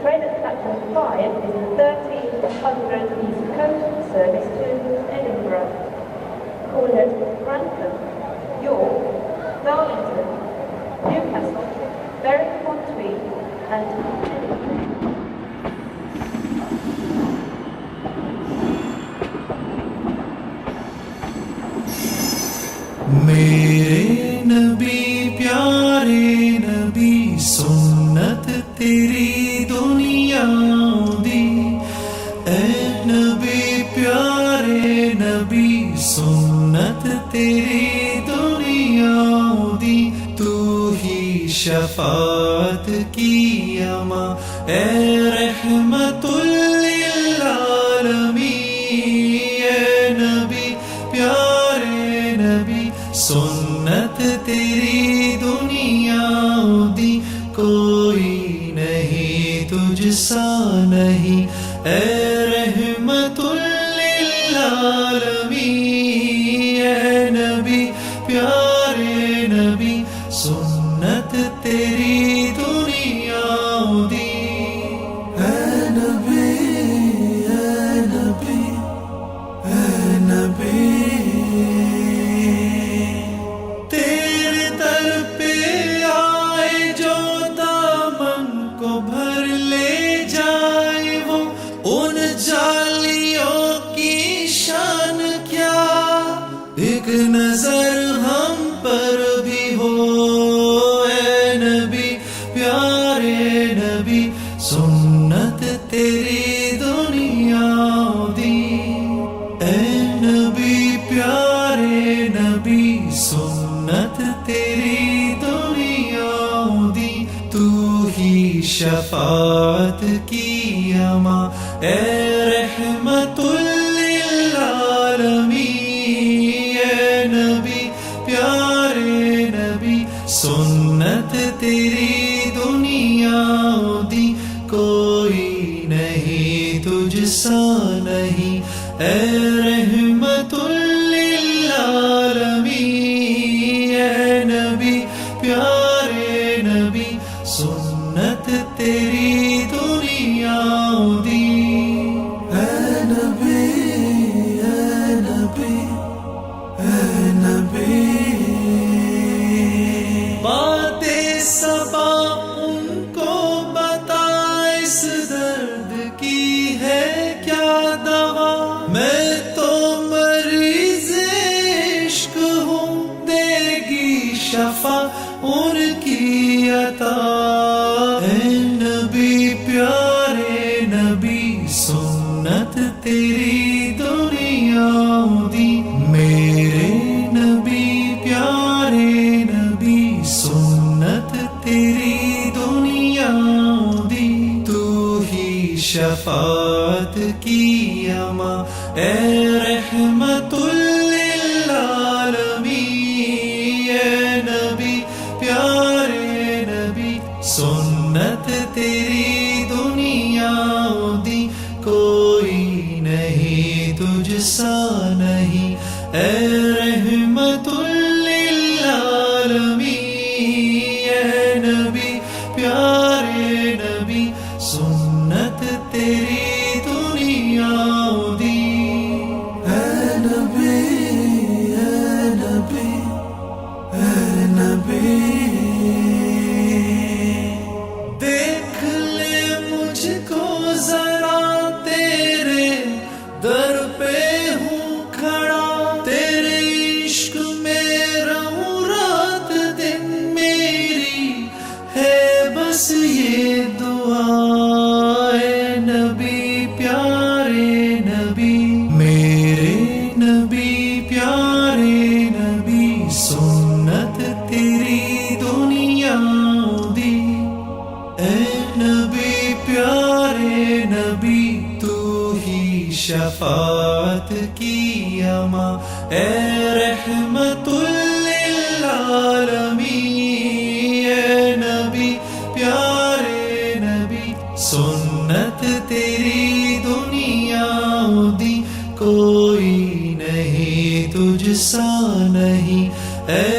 Train at platform 5 is the 1300 East Coast service to Edinburgh. Call at Grantham, York, Darlington, Newcastle, Berwick-upon-Tweed and Edinburgh. میرے نبی پیارے نبی سنت تیری دنیا دی اے نبی پیارے نبی سنت تیری دنیا دی تو ہی شفاعت کی اما اے رحمت للعالمین اے نبی پیارے نبی سنت تیری دنیا دی کوئی نہیں تجھ سا نہیں اے رحمت للعالمین اے نبی پیارے نبی سنت تیری دنیا دی اے نبی اے نبی اے نبی تیرے در پہ آئے جو دامن کو بھر لے جائے وہ ان جالیوں کی شان کیا ایک نظر ہم پر بھی ہو اے نبی پیارے نبی سنت تیری دنیا دی اے نبی پیارے نبی سنت تیری دنیا دی تو ہی شفاعت کی اما اے رحمت للعالمین اے نبی پیارے نبی سنت تیری دنیا دی کوئی نہیں تجھ سا نہیں اے رحمت للعالمین اے نبی پیارے نبی سنت تیری دنیا دی اے نبی اے نبی اے نبی باتیں صبا ان کو بتا اس درد کی ہے کیا دوا میں تو مریض عشق ہوں دے گی شفا ان کی عطا اے نبی پیارے نبی سنت تیری دنیا دی میرے نبی پیارے نبی سنت تیری دنیا دی تو ہی شفاعت کی اما اے رحمت للعالمین اے نبی پیارے نبی سنت تیری دنیا دی کوئی نہیں تجھ سا نہیں اے رحمت للعالمین اے نبی پیارے نبی سنت تیری دنیا دی اے نبی اے نبی اے نبی دیکھ لے مجھ کو ذرا تیرے در پہ ہوں کھڑا تیرے عشق میں رہوں رات دن میری ہے بس یہ دعا اے نبی پیارے نبی میرے نبی پیارے نبی سنت تیری دنیا دی اے نبی پیارے نبی تو ہی شفاعت کی اما اے رحمت للعالمین اے نبی پیارے نبی سنت تیری دنیا دی کوئی نہیں تجھ سا نہیں اے